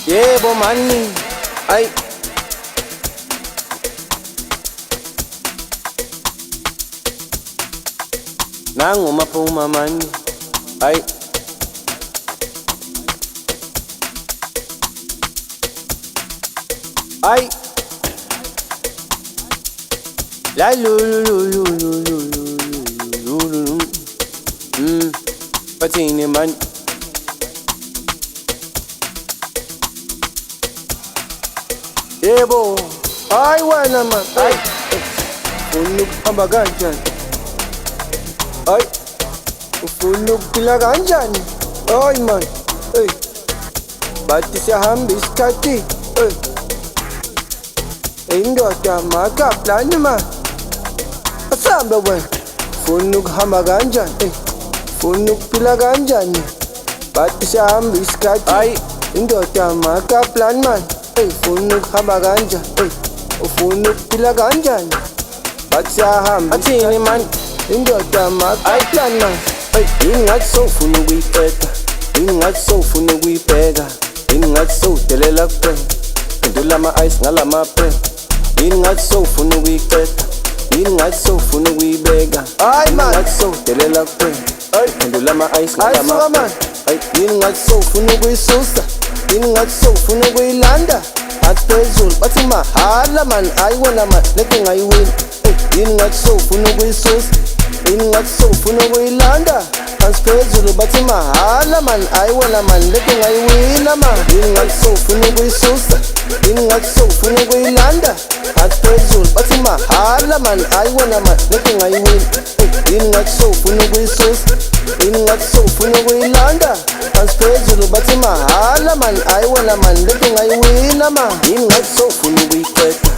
Yebo mani, ay nangu maphuma mani, ay ay la lu lu lu lu lu lu lu lu patini man. Yebo, ay wena man, ay ufuna ukuhamba kanjani? Ay ufuna ukuphila kanjani? Ay man, hey bathi siyahamba isikhathi, hey indoda makaplani man, asambe wena ufuna ukuhamba kanjani? Hey ufuna ukuphila kanjani? Bathi siyahamba isikhathi, ay indoda makaplani man. Hey, ufuna ukuhamba kanjani? Hey, ufuna ukuphila kanjani? Bathi siyahamba athini man, indoda makaplan man. Hey, yini ngathi sowufuna ukuyiqeda, yini ngathi sowufuna ukuyibheka, yini ngathi sowudelela kuphela, pendula ama-ice ngalama-pen. Yini ngathi sowufuna ukuyiqeda, yini ngathi sowufuna ukuyibeka, yini ngathi sowudelela kuphela, pendula ama-ice ngalama-pen. Hey, yini ngathi sowufuna ukuyisusa, yini ngathi sowufuna ukuyilanda, athi phezulu bathi mahala man, ayiwona man leke ngayiwini. Yini ngathi sowufuna ukuyisusa, yini ngathi sowufuna ukuyilanda, phansi phezulu bathi mahala man, ayiwona man leke ngayiwina man. Yini ngathi sowufuna ukuyisusa, yini ngathi sowufuna ukuyilanda, athi phezulu bathi mahala man, ayiwona man leke ngayiwina. Yini ngathi sowufuna ukuyisusa, yini ngathi sowufuna ukuyilanda, phansi phezulu bathi mahala man, ayiwona man leke ngayiwina man. Yini ngathi sowufuna ukuyiqeda,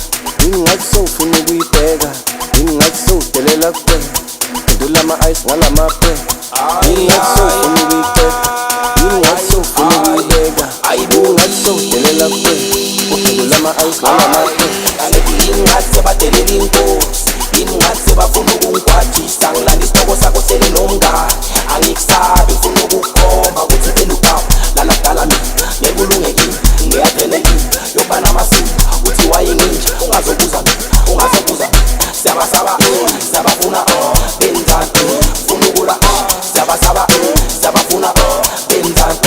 yini ngathi sowufuna ukuyibheka, yini ngathi sowudelela kuphela, pendula ama-ice ngalama-pen. Yini ngathi sowufuna ukuyiqeda, yini ngathi sowufuna ukuyibeka, yini ngathi sowudelela kuphela, pendula ama-ice ngalama-pen. Yini ngathi sebadelela inkosi, yini ngathi sebafuna ukungikwatisa, ngilanda isitoko sakho selinomngani, angikusabi ngifuna ukukhomba ukuthi uphendukayo lala kudala mina ngekulungekile, ngiyadrenekile yokuba namasiko uthi wayenginje, ungazobuza mina, ungazobuza mina, siyabasaba siyabafuna benzani, funa ukula siyabasaba siyabafuna benzani,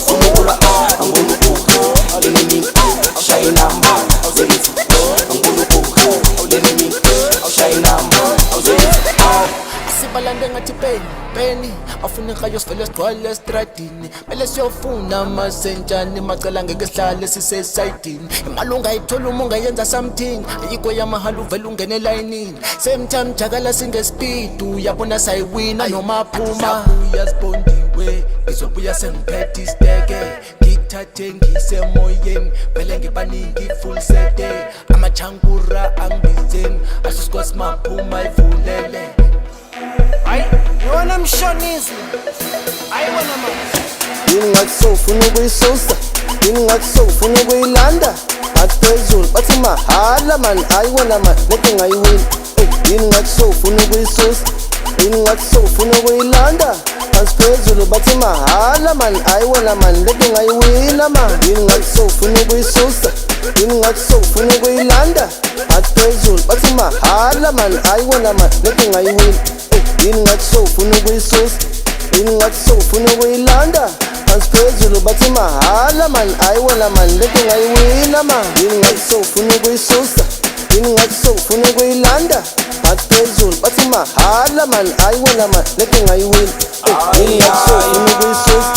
funa ukula ngulubuku lenini shayi namba awuzekithi ngulubuku lenini shayi namba awuzekithi. Sibalande ngathi peni afuneka yosivele sigcwale estradini, mele siyofuna amasenjani, macala ngeke sihlale sisesayidini. Imali ungayithola uma ungayenza something, ayikho yamahhala uvele ungene elayinini. Same time jakala singespeed, uyabona sayiwina noma aphuma. Uyazibondiwe ngizobuya sengiphethe isiteke, ngithathe ngisemoyeni, vele ngibaningi full sete, amachankura angibizeni, asisikosi maphuma ivulele. Ay, yona mshonizi, ayiwona man. Yini ngathi sowufuna ukuyisusa, yini ngathi sowufuna ukuyilanda, athi phezulu bathi mahala man, ayiwona man leke ngayiwini. Yini ngathi sowufuna ukuyisusa, yini ngathi sowufuna ukuyilanda, phansi phezulu bathi mahala man, ayiwona man leke ngayiwina man. Yini ngathi sowufuna ukuyisusa, yini ngathi sowufuna ukuyilanda, athi phezulu bathi mahala man, ayiwona man leke ngayiwina. Yini ngathi sowufuna ukuyisusa, yini ngathi sowufuna ukuyilanda, phansi phezulu bathi mahala man, ayiwona man leke ngayiwina man. Yini ngathi sowufuna ukuyisusa, yini ngathi sowufuna ukuyilanda, athi phezulu bathi mahala man, ayiwona man leke ngayiwina. Yini ngathi sowufuna ukuyisusa,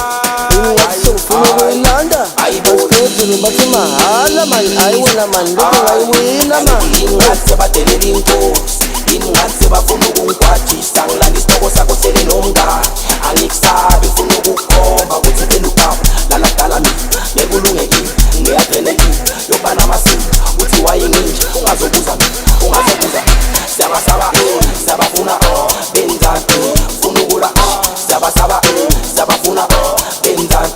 yini ngathi sowufuna ukuyilanda, phansi phezulu bathi mahala man, ayiwona man leke ngayiwina man. Yini ngathi sebadelela inkosi, yini ngathi sebafuna ukungikwatisa, ngilanda isitoko sakho selinomngani, angikusabi ngifuna ukukhomba ukuthi uphendukayo lala kudala mina ngekulungekile, ngiyadrenekile yokuba namasiko uthi wayenginje, ungazobuza mina, ungazobuza mina, siyabasaba siyabafuna benzani, funa ukula siyabasaba siyabafuna benzani.